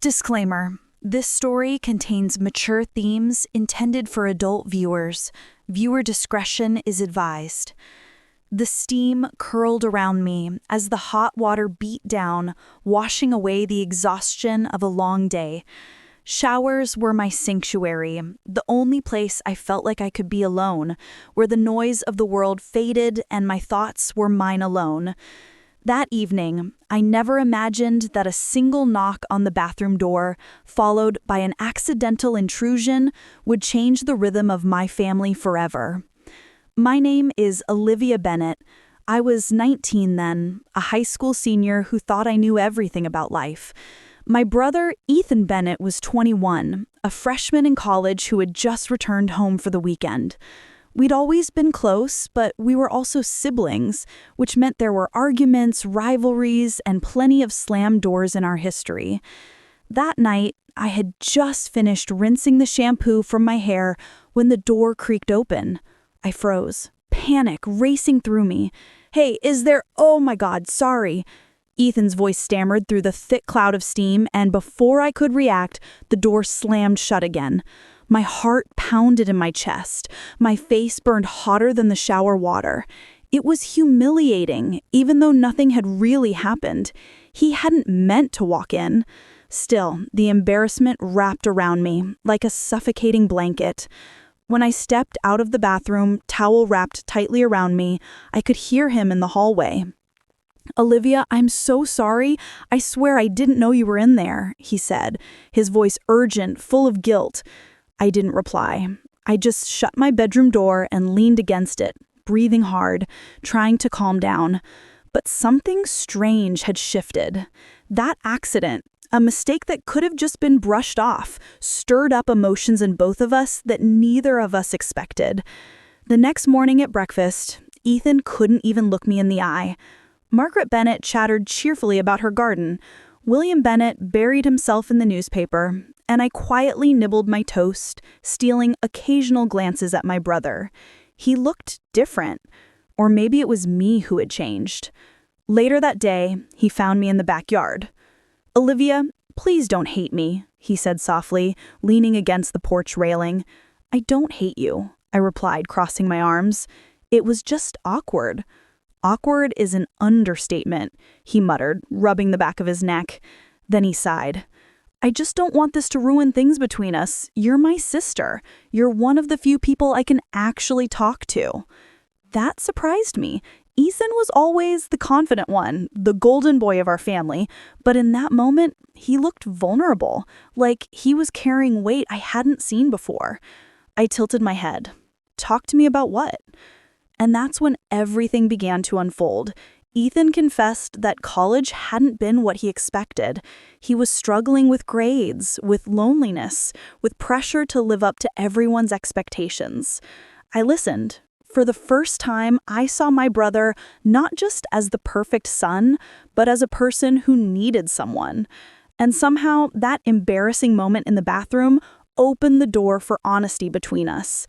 Disclaimer: this story contains mature themes intended for adult viewers. Viewer discretion is advised. The steam curled around me as the hot water beat down, washing away the exhaustion of a long day. Showers were my sanctuary, the only place I felt like I could be alone, where the noise of the world faded and my thoughts were mine alone. That evening, I never imagined that a single knock on the bathroom door, followed by an accidental intrusion, would change the rhythm of my family forever. My name is Olivia Bennett. I was 19 then, a high school senior who thought I knew everything about life. My brother, Ethan Bennett, was 21, a freshman in college who had just returned home for the weekend. We'd always been close, but we were also siblings, which meant there were arguments, rivalries, and plenty of slammed doors in our history. That night, I had just finished rinsing the shampoo from my hair when the door creaked open. I froze, panic racing through me. "Hey, is there— Oh my God, sorry." Ethan's voice stammered through the thick cloud of steam, and before I could react, the door slammed shut again. My heart pounded in my chest. My face burned hotter than the shower water. It was humiliating, even though nothing had really happened. He hadn't meant to walk in. Still, the embarrassment wrapped around me, like a suffocating blanket. When I stepped out of the bathroom, towel wrapped tightly around me, I could hear him in the hallway. "Olivia, I'm so sorry. I swear I didn't know you were in there," he said, his voice urgent, full of guilt. I didn't reply. I just shut my bedroom door and leaned against it, breathing hard, trying to calm down. But something strange had shifted. That accident, a mistake that could have just been brushed off, stirred up emotions in both of us that neither of us expected. The next morning at breakfast, Ethan couldn't even look me in the eye. Margaret Bennett chattered cheerfully about her garden. William Bennett buried himself in the newspaper, and I quietly nibbled my toast, stealing occasional glances at my brother. He looked different, or maybe it was me who had changed. Later that day, he found me in the backyard. "Olivia, please don't hate me," he said softly, leaning against the porch railing. "I don't hate you," I replied, crossing my arms. "It was just awkward." "Awkward is an understatement," he muttered, rubbing the back of his neck. Then he sighed. "I just don't want this to ruin things between us. You're my sister. You're one of the few people I can actually talk to." That surprised me. Ethan was always the confident one, the golden boy of our family, but in that moment, he looked vulnerable, like he was carrying weight I hadn't seen before. I tilted my head. "Talk to me about what?" And that's when everything began to unfold. Ethan confessed that college hadn't been what he expected. He was struggling with grades, with loneliness, with pressure to live up to everyone's expectations. I listened. For the first time, I saw my brother not just as the perfect son, but as a person who needed someone. And somehow, that embarrassing moment in the bathroom opened the door for honesty between us.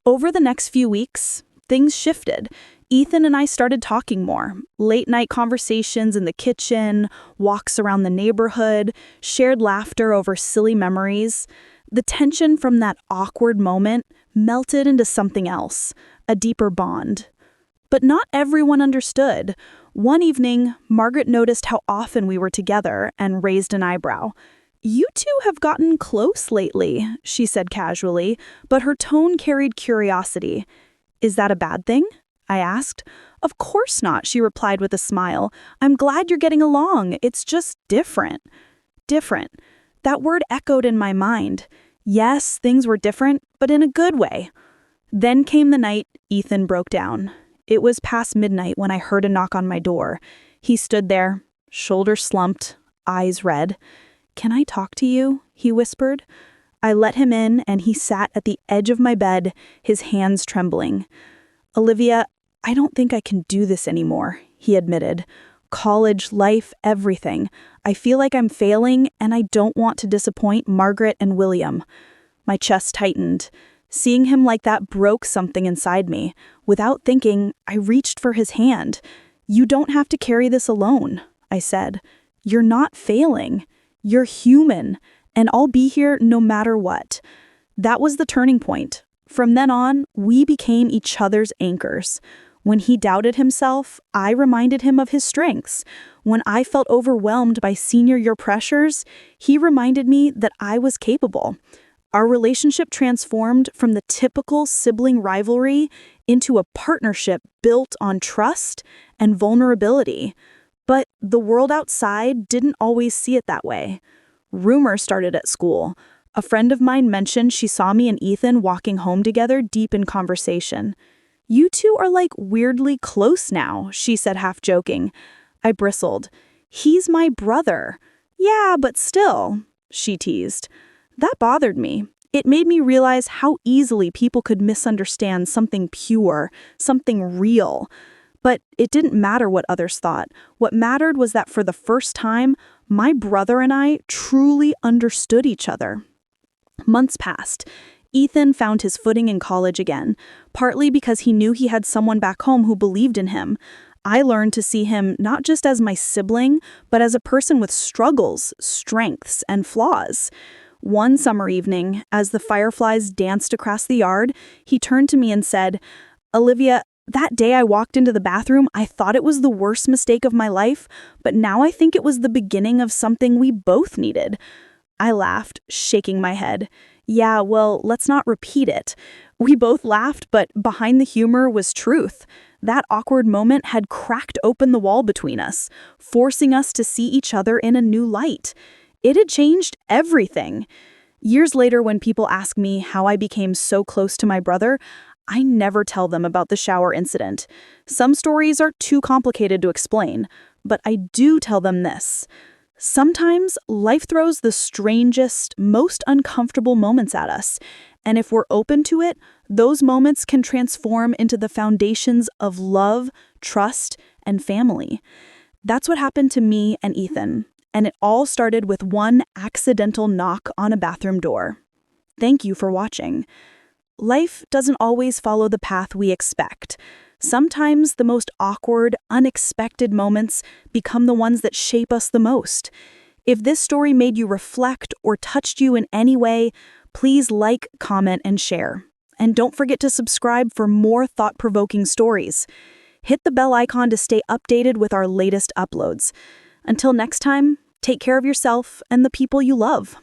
Over the next few weeks, things shifted. Ethan and I started talking more. Late-night conversations in the kitchen, walks around the neighborhood, shared laughter over silly memories. The tension from that awkward moment melted into something else, a deeper bond. But not everyone understood. One evening, Margaret noticed how often we were together and raised an eyebrow. "You two have gotten close lately," she said casually, but her tone carried curiosity. "Is that a bad thing?" I asked. "Of course not," she replied with a smile. "I'm glad you're getting along. It's just different." Different. That word echoed in my mind. Yes, things were different, but in a good way. Then came the night Ethan broke down. It was past midnight when I heard a knock on my door. He stood there, shoulders slumped, eyes red. "Can I talk to you?" he whispered. I let him in, and he sat at the edge of my bed, his hands trembling. "Olivia, I don't think I can do this anymore," he admitted. "College, life, everything. I feel like I'm failing, and I don't want to disappoint Margaret and William." My chest tightened. Seeing him like that broke something inside me. Without thinking, I reached for his hand. "You don't have to carry this alone," I said. "You're not failing. You're human, and I'll be here no matter what. That was the turning point. From then on, we became each other's anchors. When he doubted himself, I reminded him of his strengths. When I felt overwhelmed by senior year pressures, he reminded me that I was capable. Our relationship transformed from the typical sibling rivalry into a partnership built on trust and vulnerability. But the world outside didn't always see it that way. Rumors started at school. A friend of mine mentioned she saw me and Ethan walking home together deep in conversation. "You two are like weirdly close now," she said, half joking. I bristled. "He's my brother." "Yeah, but still," she teased. That bothered me. It made me realize how easily people could misunderstand something pure, something real. But it didn't matter what others thought. What mattered was that for the first time, my brother and I truly understood each other. Months passed. Ethan found his footing in college again, partly because he knew he had someone back home who believed in him. I learned to see him not just as my sibling, but as a person with struggles, strengths, and flaws. One summer evening, as the fireflies danced across the yard, he turned to me and said, "Olivia, that day I walked into the bathroom, I thought it was the worst mistake of my life, but now I think it was the beginning of something we both needed." I laughed, shaking my head. "Yeah, well, let's not repeat it." We both laughed, but behind the humor was truth. That awkward moment had cracked open the wall between us, forcing us to see each other in a new light. It had changed everything. Years later, when people ask me how I became so close to my brother, I never tell them about the shower incident. Some stories are too complicated to explain, but I do tell them this. Sometimes life throws the strangest, most uncomfortable moments at us, and if we're open to it, those moments can transform into the foundations of love, trust, and family. That's what happened to me and Ethan, and it all started with one accidental knock on a bathroom door. Thank you for watching. Life doesn't always follow the path we expect. Sometimes the most awkward, unexpected moments become the ones that shape us the most. If this story made you reflect or touched you in any way, please like, comment, and share. And don't forget to subscribe for more thought-provoking stories. Hit the bell icon to stay updated with our latest uploads. Until next time, take care of yourself and the people you love.